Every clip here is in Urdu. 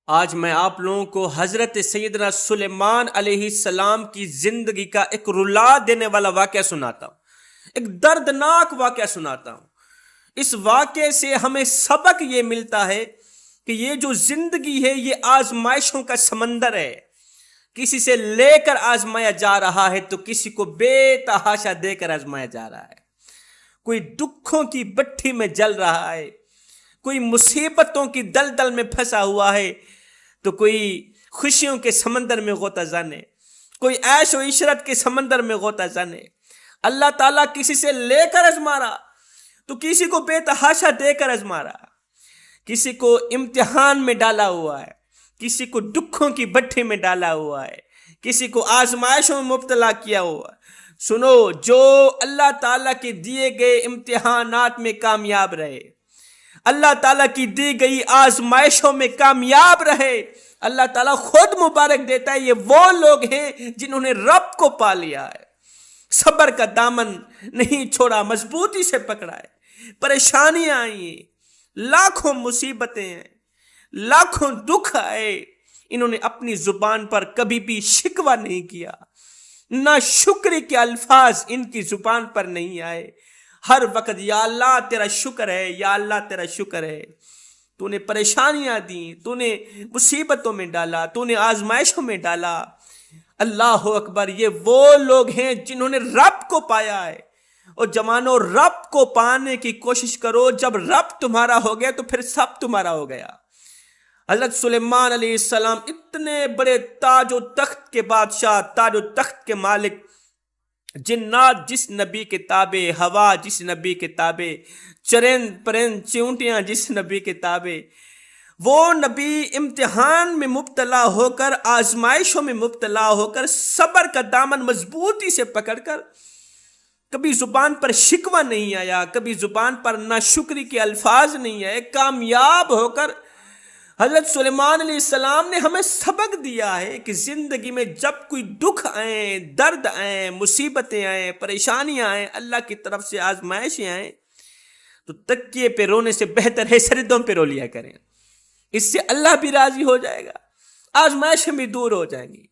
آج میں آپ لوگوں کو حضرت سیدنا سلیمان علیہ السلام کی زندگی کا ایک رلا دینے والا واقعہ سناتا ہوں، ایک دردناک واقعہ سناتا ہوں۔ اس واقعے سے ہمیں سبق یہ ملتا ہے کہ یہ جو زندگی ہے یہ آزمائشوں کا سمندر ہے۔ کسی سے لے کر آزمایا جا رہا ہے تو کسی کو بے تحاشا دے کر آزمایا جا رہا ہے۔ کوئی دکھوں کی بٹھی میں جل رہا ہے، کوئی مصیبتوں کی دلدل میں پھنسا ہوا ہے تو کوئی خوشیوں کے سمندر میں غوطہ زن ہے، کوئی عیش و عشرت کے سمندر میں غوطہ زن ہے۔ اللہ تعالیٰ کسی سے لے کر آزما رہا تو کسی کو بے تحاشا دے کر آزما رہا، کسی کو امتحان میں ڈالا ہوا ہے، کسی کو دکھوں کی بٹھی میں ڈالا ہوا ہے، کسی کو آزمائشوں میں مبتلا کیا ہوا ہے۔ سنو، جو اللہ تعالیٰ کے دیے گئے امتحانات میں کامیاب رہے، اللہ تعالیٰ کی دی گئی آزمائشوں میں کامیاب رہے، اللہ تعالیٰ خود مبارک دیتا ہے۔ یہ وہ لوگ ہیں جنہوں نے رب کو پا لیا ہے، صبر کا دامن نہیں چھوڑا، مضبوطی سے پکڑا ہے۔ پریشانیاں آئی ہیں، لاکھوں مصیبتیں ہیں، لاکھوں دکھ آئے، انہوں نے اپنی زبان پر کبھی بھی شکوہ نہیں کیا، نہ شکر کے الفاظ ان کی زبان پر نہیں آئے۔ ہر وقت یا اللہ تیرا شکر ہے، یا اللہ تیرا شکر ہے، تو نے پریشانیاں دیں، تو نے مصیبتوں میں ڈالا، تو نے آزمائشوں میں ڈالا۔ اللہ اکبر، یہ وہ لوگ ہیں جنہوں نے رب کو پایا ہے۔ اور جوانوں، رب کو پانے کی کوشش کرو، جب رب تمہارا ہو گیا تو پھر سب تمہارا ہو گیا۔ حضرت سلیمان علیہ السلام اتنے بڑے تاج و تخت کے بادشاہ، تاج و تخت کے مالک، جنات جس نبی کے تابع، ہوا جس نبی کے تابع، چرند پرند چیونٹیاں جس نبی کے تابع، وہ نبی امتحان میں مبتلا ہو کر، آزمائشوں میں مبتلا ہو کر، صبر کا دامن مضبوطی سے پکڑ کر، کبھی زبان پر شکوہ نہیں آیا، کبھی زبان پر ناشکری کے الفاظ نہیں آئے، کامیاب ہو کر حضرت سلیمان علیہ السلام نے ہمیں سبق دیا ہے کہ زندگی میں جب کوئی دکھ آئیں، درد آئیں، مصیبتیں آئیں، پریشانیاں آئیں، اللہ کی طرف سے آزمائشیں آئیں تو تکیے پہ رونے سے بہتر ہے سردوں پہ رو لیا کریں۔ اس سے اللہ بھی راضی ہو جائے گا، آزمائشیں بھی دور ہو جائیں گی۔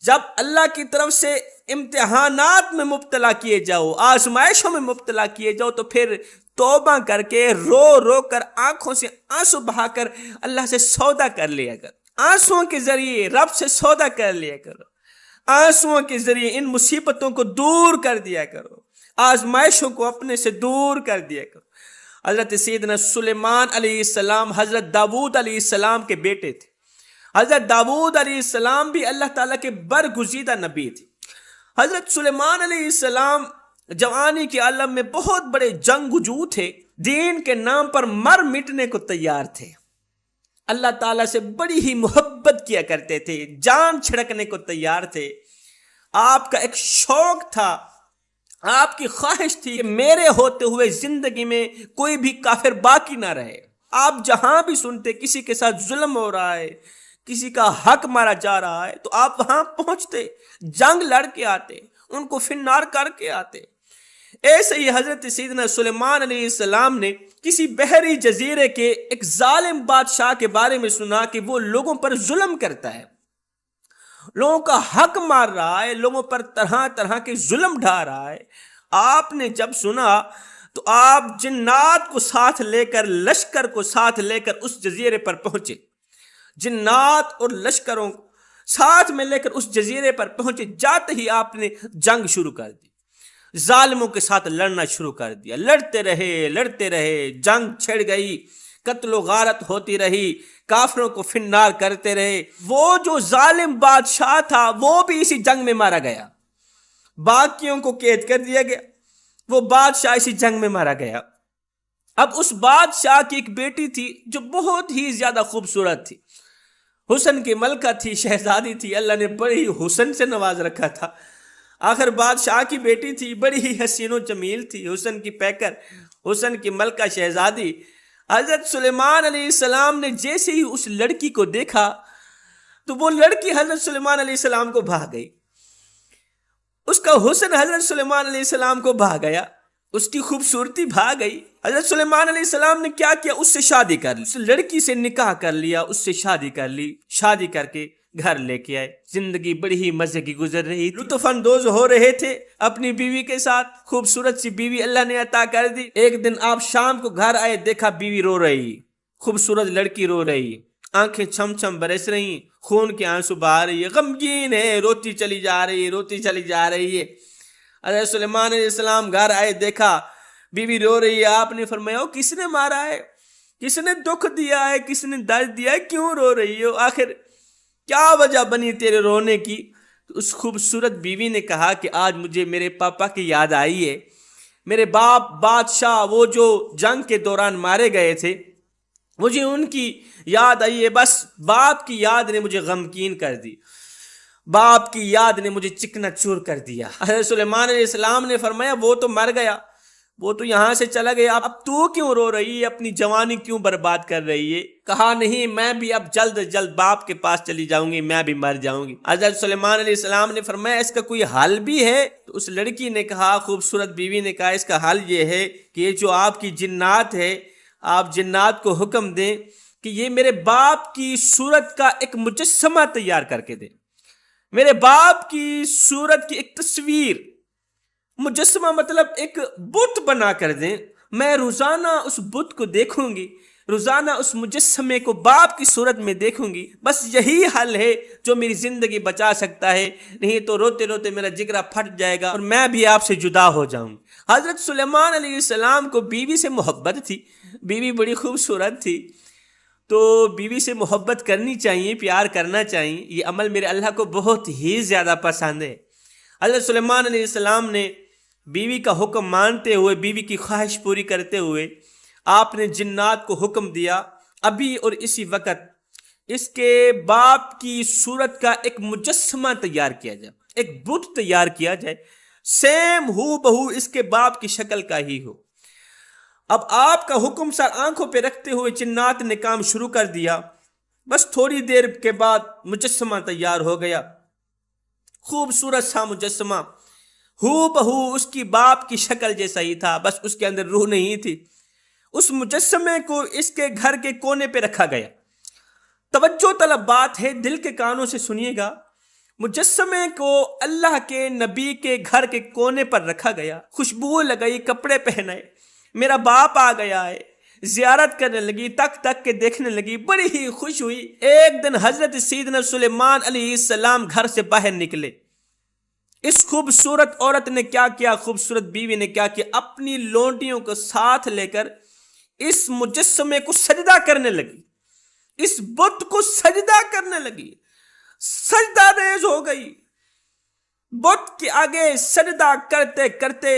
جب اللہ کی طرف سے امتحانات میں مبتلا کیے جاؤ، آزمائشوں میں مبتلا کیے جاؤ تو پھر توبہ کر کے، رو رو کر، آنکھوں سے آنسو بہا کر اللہ سے سودا کر لیا کر۔ آنسوؤں کے ذریعے رب سے سودا کر لیا کرو، آنسوؤں کے ذریعے ان مصیبتوں کو دور کر دیا کرو، آزمائشوں کو اپنے سے دور کر دیا کرو۔ حضرت سیدنا سلیمان علیہ السلام حضرت داؤد علیہ السلام کے بیٹے تھے۔ حضرت داؤد علیہ السلام بھی اللہ تعالیٰ کے برگزیدہ نبی تھے۔ حضرت سلیمان علیہ السلام جوانی کے عالم میں بہت بڑے جنگجو تھے، دین کے نام پر مر مٹنے کو تیار تھے، اللہ تعالیٰ سے بڑی ہی محبت کیا کرتے تھے، جان چھڑکنے کو تیار تھے۔ آپ کا ایک شوق تھا، آپ کی خواہش تھی کہ میرے ہوتے ہوئے زندگی میں کوئی بھی کافر باقی نہ رہے۔ آپ جہاں بھی سنتے کسی کے ساتھ ظلم ہو رہا ہے، کسی کا حق مارا جا رہا ہے تو آپ وہاں پہنچتے، جنگ لڑ کے آتے، ان کو فنار کر کے آتے۔ ایسے ہی حضرت سیدنا سلیمان علیہ السلام نے کسی بحری جزیرے کے ایک ظالم بادشاہ کے بارے میں سنا کہ وہ لوگوں پر ظلم کرتا ہے، لوگوں کا حق مار رہا ہے، لوگوں پر طرح طرح کے ظلم ڈھا رہا ہے۔ آپ نے جب سنا تو آپ جنات کو ساتھ لے کر، لشکر کو ساتھ لے کر اس جزیرے پر پہنچے۔ جنات اور لشکروں ساتھ میں لے کر اس جزیرے پر پہنچے۔ جاتے ہی آپ نے جنگ شروع کر دی، ظالموں کے ساتھ لڑنا شروع کر دیا۔ لڑتے رہے، جنگ چھڑ گئی، قتل و غارت ہوتی رہی، کافروں کو فنار کرتے رہے۔ وہ جو ظالم بادشاہ تھا وہ بھی اسی جنگ میں مارا گیا، باقیوں کو قید کر دیا گیا، وہ بادشاہ اسی جنگ میں مارا گیا۔ اب اس بادشاہ کی ایک بیٹی تھی جو بہت ہی زیادہ خوبصورت تھی، حسن کی ملکہ تھی، شہزادی تھی، اللہ نے بڑی حسن سے نواز رکھا تھا۔ آخر بادشاہ کی بیٹی تھی، بڑی ہی حسین و جمیل تھی، حسن کی پیکر، حسن کی ملکہ شہزادی۔ حضرت سلیمان علیہ السلام نے جیسے ہی اس لڑکی کو دیکھا تو وہ لڑکی حضرت سلیمان علیہ السلام کو بھا گئی، اس کا حسن حضرت سلیمان علیہ السلام کو بھا گیا۔ اس کی خوبصورتی بھاگ گئی. حضرت سلیمان علیہ السلام نے کیا کیا؟ اس سے شادی کر لی، اس لڑکی سے نکاح کر لیا، اس سے شادی کر لی، شادی کر کے گھر لے کے آئے. زندگی بڑی ہی مزے کی گزر رہی، لطف اندوز ہو رہے تھے اپنی بیوی کے ساتھ. خوبصورت سی بیوی اللہ نے عطا کر دی. ایک دن آپ شام کو گھر آئے، دیکھا بیوی رو رہی، خوبصورت لڑکی رو رہی، آنکھیں چھم چھم برس رہی، خون کے آنسو بہا رہی ہے، غمگین ہے، روتی چلی جا رہی ہے، روتی چلی جا رہی ہے. حضرت سلیمان علیہ السلام گھر آئے، دیکھا بیوی رو رہی ہے. آپ نے فرمایا کس نے مارا ہے، کس نے دکھ دیا ہے، کس نے درد دیا ہے، کیوں رو رہی ہو، آخر کیا وجہ بنی تیرے رونے کی؟ تو اس خوبصورت بیوی نے کہا کہ آج مجھے میرے پاپا کی یاد آئی ہے، میرے باپ بادشاہ وہ جو جنگ کے دوران مارے گئے تھے، مجھے ان کی یاد آئی ہے. بس باپ کی یاد نے مجھے غمگین کر دی، باپ کی یاد نے مجھے چکنا چور کر دیا. حضرت سلیمان علیہ السلام نے فرمایا وہ تو مر گیا، وہ تو یہاں سے چلا گیا، اب تو کیوں رو رہی ہے، اپنی جوانی کیوں برباد کر رہی ہے؟ کہا نہیں، میں بھی اب جلد جلد باپ کے پاس چلی جاؤں گی، میں بھی مر جاؤں گی. حضرت سلیمان علیہ السلام نے فرمایا اس کا کوئی حل بھی ہے؟ تو اس لڑکی نے کہا، خوبصورت بیوی نے کہا اس کا حل یہ ہے کہ یہ جو آپ کی جنات ہے، آپ جنات کو حکم دیں کہ یہ میرے باپ کی صورت کا ایک مجسمہ تیار کر کے دیں، میرے باپ کی صورت کی ایک تصویر، مجسمہ مطلب ایک بت بنا کر دیں. میں روزانہ اس بت کو دیکھوں گی، روزانہ اس مجسمے کو باپ کی صورت میں دیکھوں گی. بس یہی حل ہے جو میری زندگی بچا سکتا ہے، نہیں تو روتے روتے میرا جگرا پھٹ جائے گا اور میں بھی آپ سے جدا ہو جاؤں. حضرت سلیمان علیہ السلام کو بیوی سے محبت تھی، بیوی بڑی خوبصورت تھی، تو بیوی سے محبت کرنی چاہیے، پیار کرنا چاہیے. یہ عمل میرے اللہ کو بہت ہی زیادہ پسند ہے. حضرت سلیمان علیہ السلام نے بیوی کا حکم مانتے ہوئے، بیوی کی خواہش پوری کرتے ہوئے، آپ نے جنات کو حکم دیا ابھی اور اسی وقت اس کے باپ کی صورت کا ایک مجسمہ تیار کیا جائے، ایک بت تیار کیا جائے، سیم ہو بہو اس کے باپ کی شکل کا ہی ہو. اب آپ کا حکم سر آنکھوں پہ رکھتے ہوئے جنات نے کام شروع کر دیا. بس تھوڑی دیر کے بعد مجسمہ تیار ہو گیا، خوبصورت سا مجسمہ، ہو بہو اس کی باپ کی شکل جیسا ہی تھا، بس اس کے اندر روح نہیں تھی. اس مجسمے کو اس کے گھر کے کونے پہ رکھا گیا. توجہ طلب بات ہے، دل کے کانوں سے سنیے گا. مجسمے کو اللہ کے نبی کے گھر کے کونے پر رکھا گیا، خوشبو لگائی، کپڑے پہنائے، میرا باپ آ گیا ہے، زیارت کرنے لگی، تک تک کے دیکھنے لگی، بڑی ہی خوش ہوئی. ایک دن حضرت سیدنا سلیمان علیہ السلام گھر سے باہر نکلے. اس خوبصورت عورت نے کیا کیا، خوبصورت بیوی نے کیا کیا، اپنی لونڈیوں کو ساتھ لے کر اس مجسمے کو سجدہ کرنے لگی، اس بت کو سجدہ کرنے لگی، سجدہ ریز ہو گئی. بت کے آگے سجدہ کرتے کرتے،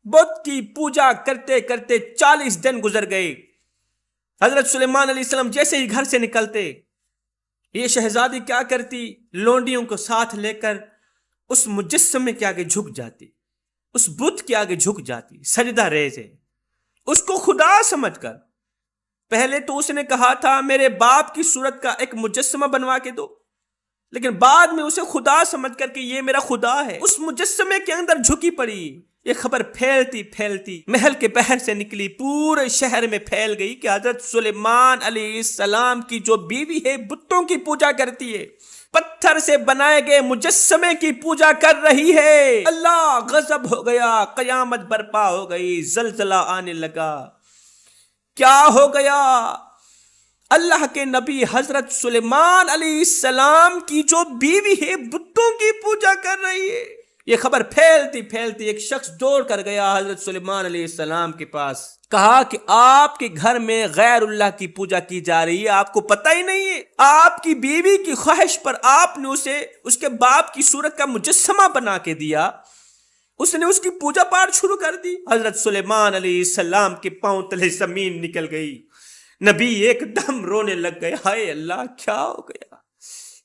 بت کی پوجا کرتے کرتے 40 دن گزر گئے. حضرت سلیمان علیہ السلام جیسے ہی گھر سے نکلتے، یہ شہزادی کیا کرتی، لونڈیوں کو ساتھ لے کر اس مجسمے کے آگے جھک جاتی، اس بت کے آگے جھک جاتی، سجدہ ریز ہے، اس کو خدا سمجھ کر. پہلے تو اس نے کہا تھا میرے باپ کی صورت کا ایک مجسمہ بنوا کے دو، لیکن بعد میں اسے خدا سمجھ کر کہ یہ میرا خدا ہے، اس مجسمے کے اندر جھکی پڑی. یہ خبر پھیلتی پھیلتی محل کے باہر سے نکلی، پورے شہر میں پھیل گئی کہ حضرت سلیمان علیہ السلام کی جو بیوی ہے بتوں کی پوجا کرتی ہے، پتھر سے بنائے گئے مجسمے کی پوجا کر رہی ہے. اللہ غضب ہو گیا، قیامت برپا ہو گئی، زلزلہ آنے لگا. کیا ہو گیا؟ اللہ کے نبی حضرت سلیمان علیہ السلام کی جو بیوی ہے بتوں کی پوجا کر رہی ہے. یہ خبر پھیلتی پھیلتی ایک شخص دوڑ کر گیا حضرت سلیمان علیہ السلام کے پاس، کہا کہ آپ کے گھر میں غیر اللہ کی پوجا کی جا رہی ہے، آپ کو پتہ ہی نہیں ہے. آپ کی بیوی کی خواہش پر آپ نے اسے اس کے باپ کی صورت کا مجسمہ بنا کے دیا، اس نے اس کی پوجا پاٹ شروع کر دی. حضرت سلیمان علیہ السلام کے پاؤں تلے زمین نکل گئی. نبی ایک دم رونے لگ گئے، ہائے اللہ کیا ہو گیا،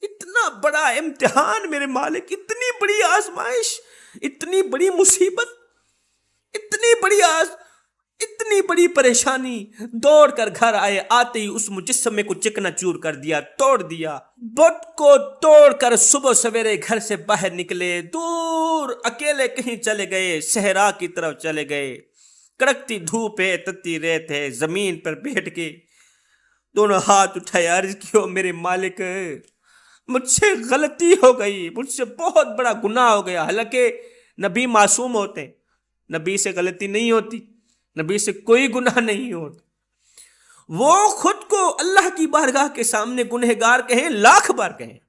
اتنا بڑا امتحان میرے مالک، اتنی بڑی آزمائش، اتنی بڑی مصیبت، اتنی بڑی اتنی بڑی پریشانی، دوڑ کر گھر آئے، آتے ہی اس مجسمے کو چکنا چور کر دیا، توڑ دیا، بت کو توڑ کر صبح سویرے گھر سے باہر نکلے، دور اکیلے کہیں چلے گئے، صحرا کی طرف چلے گئے، کڑکتی دھوپ ہے، تتی ریت ہے، زمین پر بیٹھ کے دونوں ہاتھ اٹھائے، عرض کیو میرے مالک مجھ سے غلطی ہو گئی، مجھ سے بہت بڑا گناہ ہو گیا۔ حالانکہ نبی معصوم ہوتے ہیں، نبی سے غلطی نہیں ہوتی، نبی سے کوئی گناہ نہیں ہوتا، وہ خود کو اللہ کی بارگاہ کے سامنے گنہگار کہیں، لاکھ بار کہیں،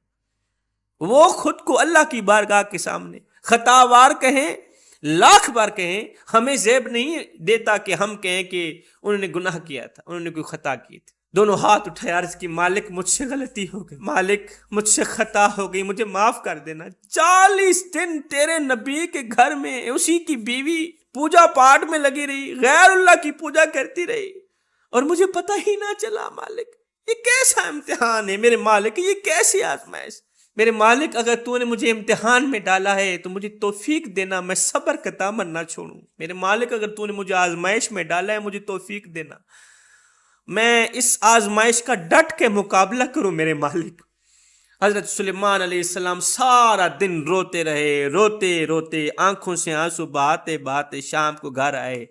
وہ خود کو اللہ کی بارگاہ کے سامنے خطاوار کہیں، لاکھ بار کہیں، ہمیں زیب نہیں دیتا کہ ہم کہیں کہ انہوں نے گناہ کیا تھا، انہوں نے کوئی خطا کی تھی۔ دونوں ہاتھ اٹھائے، عرض کی مالک مجھ سے غلطی ہو گئی، مالک مجھ سے خطا ہو گئی، مجھے معاف کر دینا۔ 40 دن تیرے نبی کے گھر میں اسی کی بیوی پوجا پاٹ میں لگی رہی، غیر اللہ کی پوجا کرتی رہی، اور مجھے پتہ ہی نہ چلا۔ مالک یہ کیسا امتحان ہے میرے مالک، یہ کیسی آزمائش؟ میرے مالک اگر تو نے مجھے امتحان میں ڈالا ہے تو مجھے توفیق دینا، میں صبر کا دامن نہ چھوڑوں۔ میرے مالک اگر تو نے مجھے آزمائش میں ڈالا ہے، مجھے توفیق دینا، میں اس آزمائش کا ڈٹ کے مقابلہ کروں میرے مالک۔ حضرت سلیمان علیہ السلام سارا دن روتے رہے، روتے روتے آنکھوں سے آنسو بہاتے بہاتے شام کو گھر آئے۔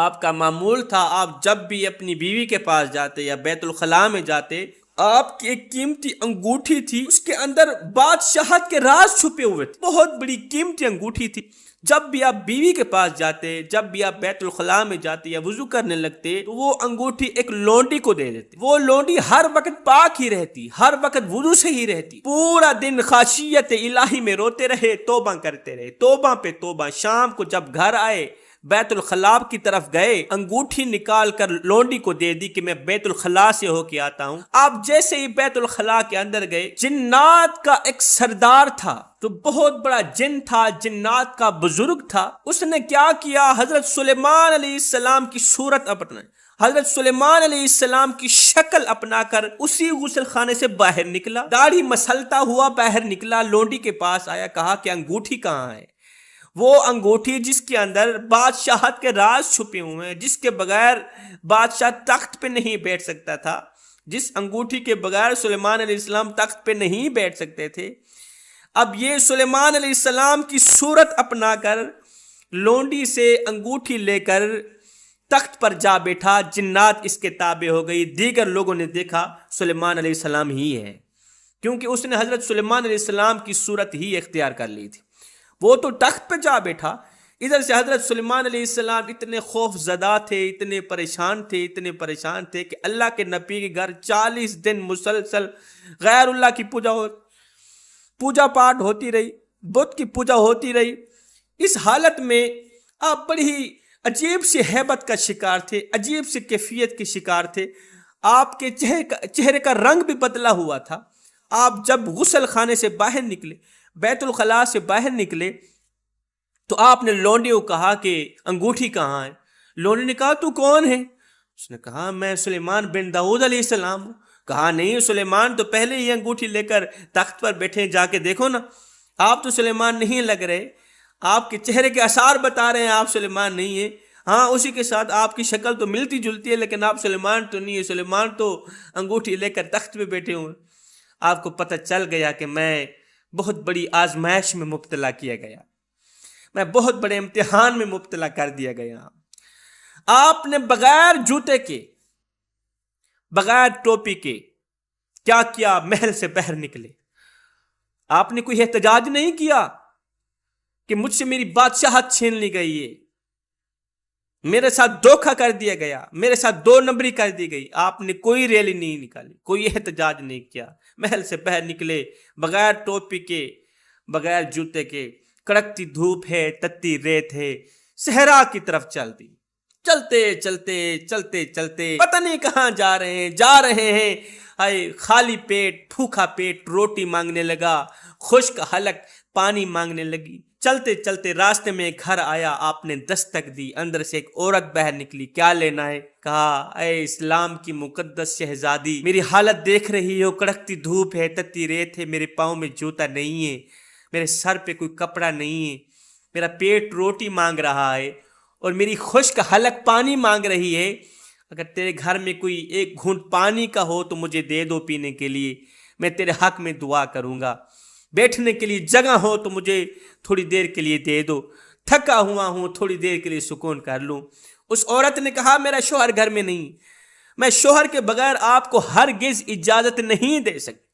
آپ کا معمول تھا، آپ جب بھی اپنی بیوی کے پاس جاتے یا بیت الخلاء میں جاتے، آپ کی ایک قیمتی انگوٹھی تھی، اس کے اندر بادشاہت کے راز چھپے ہوئے تھے، بہت بڑی قیمتی انگوٹھی تھی۔ جب بھی آپ بیوی کے پاس جاتے، جب بھی آپ بیت الخلاء میں جاتے یا وضو کرنے لگتے، تو وہ انگوٹھی ایک لونڈی کو دے دیتے۔ وہ لونڈی ہر وقت پاک ہی رہتی، ہر وقت وضو سے ہی رہتی، پورا دن خاشیت الہی میں روتے رہے، توبہ کرتے رہے، توبہ پہ توبہ۔ شام کو جب گھر آئے، بیت الخلاء کی طرف گئے، انگوٹھی نکال کر لونڈی کو دے دی کہ میں بیت الخلاء سے ہو کے آتا ہوں۔ آپ جیسے ہی بیت الخلاء کے اندر گئے، جنات کا ایک سردار تھا، تو بہت بڑا جن تھا، جنات کا بزرگ تھا، اس نے کیا کیا؟ حضرت سلیمان علیہ السلام کی صورت اپنائی، حضرت سلیمان علیہ السلام کی شکل اپنا کر اسی غسل خانے سے باہر نکلا، داڑھی مسلتا ہوا باہر نکلا، لونڈی کے پاس آیا، کہا کہ انگوٹھی کہاں ہے؟ وہ انگوٹھی جس کے اندر بادشاہت کے راز چھپے ہوئے ہیں، جس کے بغیر بادشاہ تخت پہ نہیں بیٹھ سکتا تھا، جس انگوٹھی کے بغیر سلیمان علیہ السلام تخت پہ نہیں بیٹھ سکتے تھے، اب یہ سلیمان علیہ السلام کی صورت اپنا کر لونڈی سے انگوٹھی لے کر تخت پر جا بیٹھا، جنات اس کے تابع ہو گئی۔ دیگر لوگوں نے دیکھا سلیمان علیہ السلام ہی ہے، کیونکہ اس نے حضرت سلیمان علیہ السلام کی صورت ہی اختیار کر لی تھی۔ وہ تو تخت پہ جا بیٹھا، ادھر سے حضرت سلیمان علیہ السلام اتنے خوف زدہ تھے، اتنے پریشان تھے کہ اللہ کے نبی کے گھر 40 دن مسلسل غیر اللہ کی پوجا پاٹ ہوتی رہی، بت کی پوجا ہوتی رہی۔ اس حالت میں آپ بڑی ہی عجیب سی ہیبت کا شکار تھے، عجیب سی کیفیت کے شکار تھے، آپ کے چہرے کا رنگ بھی بدلا ہوا تھا۔ آپ جب غسل خانے سے باہر نکلے، بیت الخلاء سے باہر نکلے، تو آپ نے لونڈی کو کہا کہ انگوٹھی کہاں ہے؟ لونڈی نے کہا تو کون ہے؟ اس نے کہا میں سلیمان بن داؤد علیہ السلام ہوں۔ کہا نہیں، سلیمان تو پہلے ہی انگوٹھی لے کر تخت پر بیٹھے، جا کے دیکھو نا، آپ تو سلیمان نہیں لگ رہے، آپ کے چہرے کے آثار بتا رہے ہیں آپ سلیمان نہیں ہیں، ہاں اسی کے ساتھ آپ کی شکل تو ملتی جلتی ہے، لیکن آپ سلیمان تو نہیں ہے، سلیمان تو انگوٹھی لے کر تخت پہ بیٹھے ہوئے۔ آپ کو پتہ چل گیا کہ میں بہت بڑی آزمائش میں مبتلا کیا گیا، میں بہت بڑے امتحان میں مبتلا کر دیا گیا۔ آپ نے بغیر جوتے کے، بغیر ٹوپی کے کیا کیا؟ محل سے باہر نکلے، آپ نے کوئی احتجاج نہیں کیا کہ مجھ سے میری بادشاہت چھین لی گئی ہے، میرے ساتھ دھوکہ کر دیا گیا، میرے ساتھ 2 نمبری کر دی گئی۔ آپ نے کوئی ریلی نہیں نکالی، کوئی احتجاج نہیں کیا، محل سے باہر نکلے بغیر ٹوپی کے، بغیر جوتے کے، کڑکتی دھوپ ہے، تتی ریت ہے، صحرا کی طرف چل دی۔ چلتے پتہ نہیں کہاں جا رہے ہیں، خالی پیٹ، بھوکا پیٹ روٹی مانگنے لگا، خشک حلق پانی مانگنے لگی۔ چلتے راستے میں ایک گھر آیا، آپ نے دستک دی، اندر سے ایک عورت باہر نکلی، کیا لینا ہے؟ کہا اے اسلام کی مقدس شہزادی، میری حالت دیکھ رہی ہو، کڑکتی دھوپ ہے، تتی ریت ہے، میرے پاؤں میں جوتا نہیں ہے، میرے سر پہ کوئی کپڑا نہیں ہے، میرا پیٹ روٹی مانگ رہا ہے، اور میری خشک حلق پانی مانگ رہی ہے، اگر تیرے گھر میں کوئی ایک گھونٹ پانی کا ہو تو مجھے دے دو پینے کے لیے، میں تیرے حق میں دعا کروں گا۔ بیٹھنے کے لیے جگہ ہو تو مجھے تھوڑی دیر کے لیے دے دو، تھکا ہوا ہوں تھوڑی دیر کے لیے سکون کر لوں۔ اس عورت نے کہا میرا شوہر گھر میں نہیں، میں شوہر کے بغیر آپ کو ہرگز اجازت نہیں دے سکتی،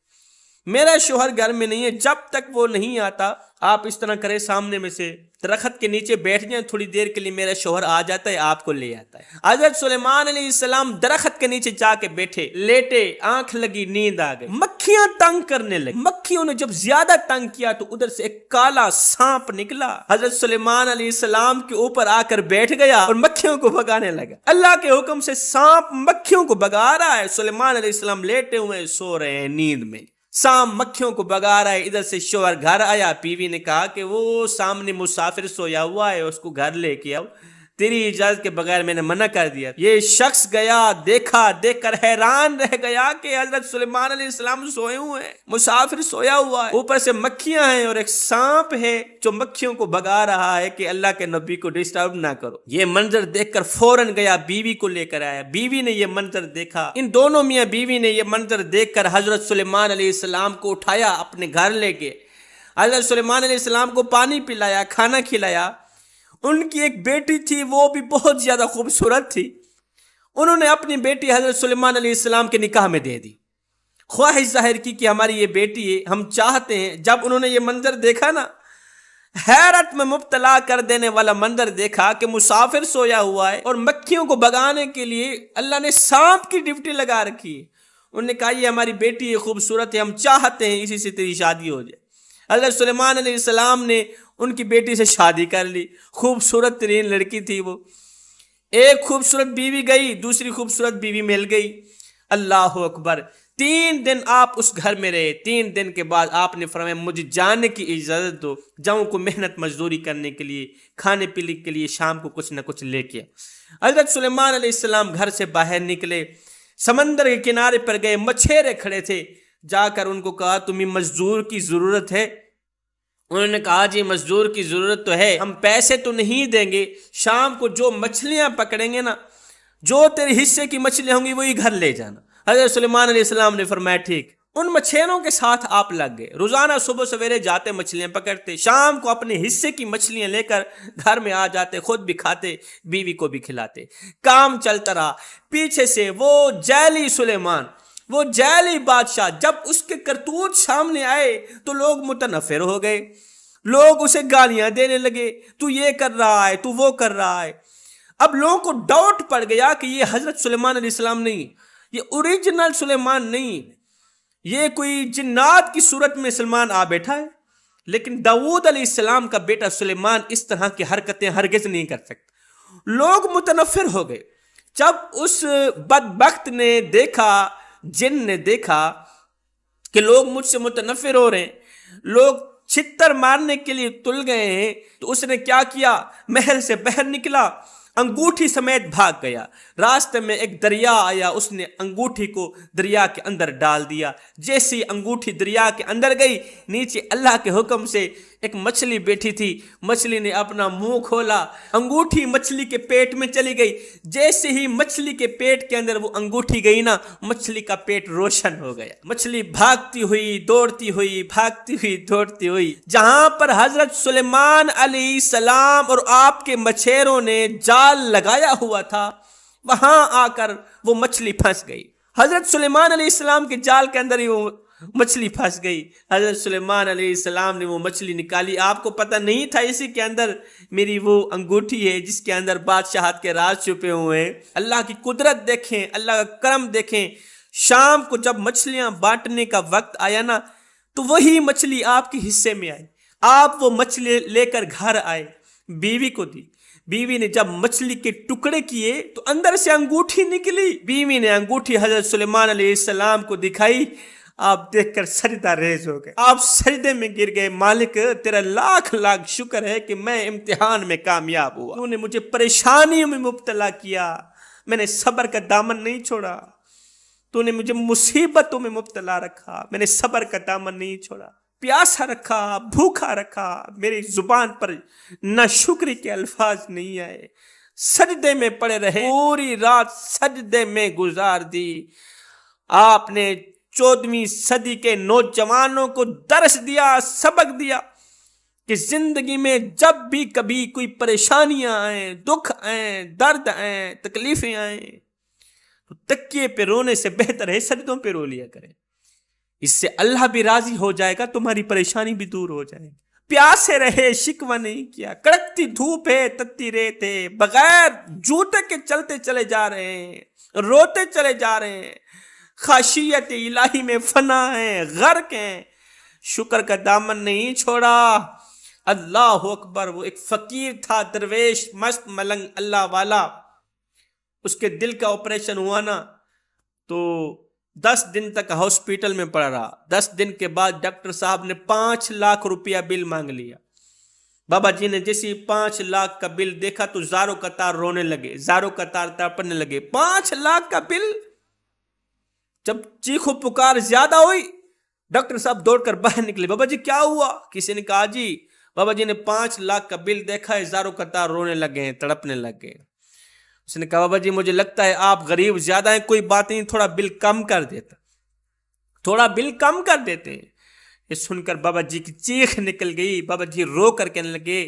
میرا شوہر گھر میں نہیں ہے، جب تک وہ نہیں آتا آپ اس طرح کریں سامنے میں سے درخت کے نیچے بیٹھ جائیں، تھوڑی دیر کے لیے میرا شوہر آ جاتا ہے آپ کو لے آتا ہے۔ حضرت سلیمان علیہ السلام درخت کے نیچے جا کے بیٹھے، لیٹے، آنکھ لگی، نیند آ گئی، مکھیاں تنگ کرنے لگی۔ مکھیوں نے جب زیادہ تنگ کیا تو ادھر سے ایک کالا سانپ نکلا، حضرت سلیمان علیہ السلام کے اوپر آ کر بیٹھ گیا اور مکھیوں کو بھگانے لگا۔ اللہ کے حکم سے سانپ مکھیوں کو بھگا رہا ہے، سلیمان علیہ السلام لیٹے ہوئے سو رہے ہیں نیند میں، سام مکھیوں کو بگا رہا ہے۔ ادھر سے شوہر گھر آیا، بیوی نے کہا کہ وہ سامنے مسافر سویا ہوا ہے، اس کو گھر لے کے آؤ، تیری اجازت کے بغیر میں نے منع کر دیا۔ یہ شخص گیا، دیکھا، دیکھ کر حیران رہ گیا کہ حضرت سلیمان علیہ السلام سوئے ہوئے ہیں، مسافر سویا ہوا ہے، اوپر سے مکھیاں ہیں اور ایک سانپ ہے جو مکھیوں کو بگا رہا ہے کہ اللہ کے نبی کو ڈسٹرب نہ کرو۔ یہ منظر دیکھ کر فوراً گیا، بیوی کو لے کر آیا، بیوی نے یہ منظر دیکھا، ان دونوں میاں بیوی نے یہ منظر دیکھ کر حضرت سلیمان علیہ السلام کو اٹھایا، اپنے گھر لے کے حضرت سلیمان علیہ السلام کو پانی پلایا، کھانا کھلایا۔ ان کی ایک بیٹی تھی، وہ بھی بہت زیادہ خوبصورت تھی، انہوں نے اپنی بیٹی حضرت سلیمان علیہ السلام کے نکاح میں دے دی، خواہش ظاہر کی کہ ہماری یہ بیٹی ہے، ہم چاہتے ہیں۔ جب انہوں نے یہ منظر دیکھا نا، حیرت میں مبتلا کر دینے والا منظر دیکھا کہ مسافر سویا ہوا ہے اور مکھیوں کو بھگانے کے لیے اللہ نے سانپ کی ڈیوٹی لگا رکھی ہے۔ انہوں نے کہا یہ ہماری بیٹی ہے، خوبصورت ہے، ہم چاہتے ہیں اسی سے تیری شادی ہو جائے۔ حضرت سلیمان علیہ السلام نے ان کی بیٹی سے شادی کر لی، خوبصورت ترین لڑکی تھی وہ۔ ایک خوبصورت بیوی گئی، دوسری خوبصورت بیوی مل گئی۔ اللہ اکبر، 3 دن آپ اس گھر میں رہے، 3 دن کے بعد آپ نے فرمایا مجھے جانے کی اجازت دو، جاؤں کو محنت مزدوری کرنے کے لیے، کھانے پینے کے لیے شام کو کچھ نہ کچھ لے کے۔ حضرت سلیمان علیہ السلام گھر سے باہر نکلے، سمندر کے کنارے پر گئے، مچھیرے کھڑے تھے، جا کر ان کو کہا تمہیں مزدور کی ضرورت ہے؟ انہوں نے کہا جی مزدور کی ضرورت تو ہے، ہم پیسے تو نہیں دیں گے، شام کو جو مچھلیاں پکڑیں گے نا، جو تیرے حصے کی مچھلیاں ہوں گی وہی گھر لے جانا۔ حضرت سلیمان علیہ السلام نے فرمایا ٹھیک۔ ان مچھیروں کے ساتھ آپ لگ گئے، روزانہ صبح سویرے جاتے مچھلیاں پکڑتے، شام کو اپنے حصے کی مچھلیاں لے کر گھر میں آ جاتے، خود بھی کھاتے، بیوی کو بھی کھلاتے۔ کام چلتا رہا، پیچھے سے وہ جیلی سلیمان، وہ جیلی بادشاہ، جب اس کے کرتوت سامنے آئے تو لوگ متنفر ہو گئے، لوگ اسے گالیاں دینے لگے، تو یہ کر رہا ہے، تو وہ کر رہا ہے۔ اب لوگوں کو ڈاؤٹ پڑ گیا کہ یہ حضرت سلیمان علیہ السلام نہیں، یہ اوریجنل سلیمان نہیں، یہ کوئی جنات کی صورت میں سلیمان آ بیٹھا ہے۔ لیکن داؤد علیہ السلام کا بیٹا سلیمان اس طرح کی حرکتیں ہرگز نہیں کر سکتا۔ لوگ متنفر ہو گئے۔ جب اس بدبخت نے دیکھا، جن نے دیکھا کہ لوگ مجھ سے متنفر ہو رہے ہیں، لوگ چھتر مارنے کے لیے تل گئے ہیں، تو اس نے کیا کیا، محل سے باہر نکلا، انگوٹھی سمیت بھاگ گیا۔ راستے میں ایک دریا آیا، اس نے انگوٹھی کو دریا کے اندر ڈال دیا۔ جیسی انگوٹھی دریا کے اندر گئی، نیچے اللہ کے حکم سے ایک مچھلی بیٹھی تھی، مچھلی نے اپنا منہ کھولا، انگوٹھی مچھلی کے پیٹ میں چلی گئی۔ جیسے ہی مچھلی کے پیٹ کے اندر وہ انگوٹھی گئی نا، مچھلی کا پیٹ روشن ہو گیا۔ مچھلی بھاگتی ہوئی، دوڑتی ہوئی، بھاگتی ہوئی، دوڑتی ہوئی، جہاں پر حضرت سلیمان علیہ السلام اور آپ کے مچھیروں نے جال لگایا ہوا تھا، وہاں آ کر وہ مچھلی پھنس گئی۔ حضرت سلیمان علیہ السلام کے جال کے اندر ہی وہ مچھلی پھنس گئی۔ حضرت سلیمان علیہ السلام نے وہ مچھلی نکالی، آپ کو پتہ نہیں تھا اسی کے اندر میری وہ انگوٹھی ہے جس کے اندر بادشاہت کے راز چھپے ہوئے ہیں۔ اللہ کی قدرت دیکھیں، اللہ کا کرم دیکھیں۔ شام کو جب مچھلیاں بانٹنے کا وقت آیا نا، تو وہی مچھلی آپ کے حصے میں آئی، آپ وہ مچھلی لے کر گھر آئے، بیوی کو دی۔ بیوی نے جب مچھلی کے ٹکڑے کیے تو اندر سے انگوٹھی نکلی۔ بیوی نے انگوٹھی حضرت سلیمان علیہ السلام کو دکھائی، آپ دیکھ کر سجدہ ریز ہو گئے، آپ سجدے میں گر گئے، مالک تیرا لاکھ لاکھ شکر ہے کہ میں امتحان میں کامیاب ہوا، تو نے مجھے پریشانیوں میں مبتلا کیا، میں نے صبر کا دامن نہیں چھوڑا، تو نے مجھے مصیبتوں میں مبتلا رکھا، میں نے صبر کا دامن نہیں چھوڑا، پیاسا رکھا، بھوکا رکھا، میری زبان پر نہ شکر کے الفاظ نہیں آئے۔ سجدے میں پڑے رہے، پوری رات سجدے میں گزار دی۔ آپ نے 14ویں صدی کے نوجوانوں کو درس دیا، سبق دیا کہ زندگی میں جب بھی کبھی کوئی پریشانیاں آئیں، دکھ آئیں، درد آئیں، تکلیفیں آئیں، تو تکیے پہ رونے سے بہتر ہے سجدوں پہ رو لیا کریں۔ اس سے اللہ بھی راضی ہو جائے گا، تمہاری پریشانی بھی دور ہو جائے گی۔ پیاسے رہے، شکوہ نہیں کیا، کڑکتی دھوپ ہے، تتی ریت ہے، بغیر جوتے کے چلتے چلے جا رہے ہیں، روتے چلے جا رہے ہیں، خاشیت الہی میں فنا ہیں، غرق ہیں، شکر کا دامن نہیں چھوڑا۔ اللہ اکبر۔ وہ ایک فقیر تھا، درویش، مست ملنگ اللہ والا، اس کے دل کا آپریشن ہوا نا تو 10 دن تک ہاسپٹل میں پڑا رہا۔ 10 دن کے بعد ڈاکٹر صاحب نے 5 لاکھ روپیہ بل مانگ لیا۔ بابا جی نے جیسے 5 لاکھ کا بل دیکھا تو زاروں قطار رونے لگے، زاروں قطار تڑپنے لگے۔ 5 لاکھ کا بل! جب چیخو پکار زیادہ ہوئی، ڈاکٹر صاحب دوڑ کر باہر نکلے۔ بابا جی کیا ہوا؟ کسی نے کہا جی بابا جی نے 5 لاکھ کا بل دیکھا ہے، زاروں قطار رونے لگے ہیں، تڑپنے لگے۔ اس نے کہا بابا جی مجھے لگتا ہے آپ غریب زیادہ ہیں، کوئی بات نہیں، تھوڑا بل کم کر دیتا، تھوڑا بل کم کر دیتے ہیں۔ یہ سن کر بابا جی کی چیخ نکل گئی۔ بابا جی رو کر کہنے لگے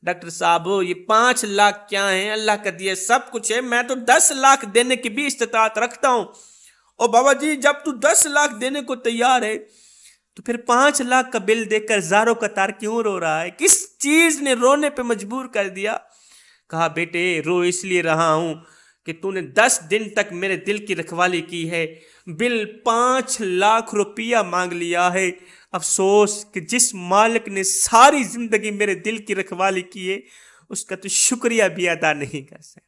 ڈاکٹر صاحب یہ 5 لاکھ کیا ہیں، اللہ کا دیا سب کچھ ہے، میں تو 10 لاکھ دینے کی بھی استطاعت رکھتا ہوں۔ اور بابا جی جب تو 10 لاکھ دینے کو تیار ہے تو پھر 5 لاکھ کا بل دیکھ کر زاروں قطار کیوں رو رہا ہے؟ کس چیز نے رونے پہ مجبور کر دیا؟ کہا بیٹے رو اس لیے رہا ہوں کہ تو نے 10 دن تک میرے دل کی رکھوالی کی ہے، بل 5 لاکھ روپیہ مانگ لیا ہے۔ افسوس کہ جس مالک نے ساری زندگی میرے دل کی رکھوالی کی ہے اس کا تو شکریہ بھی ادا نہیں کر سکتا۔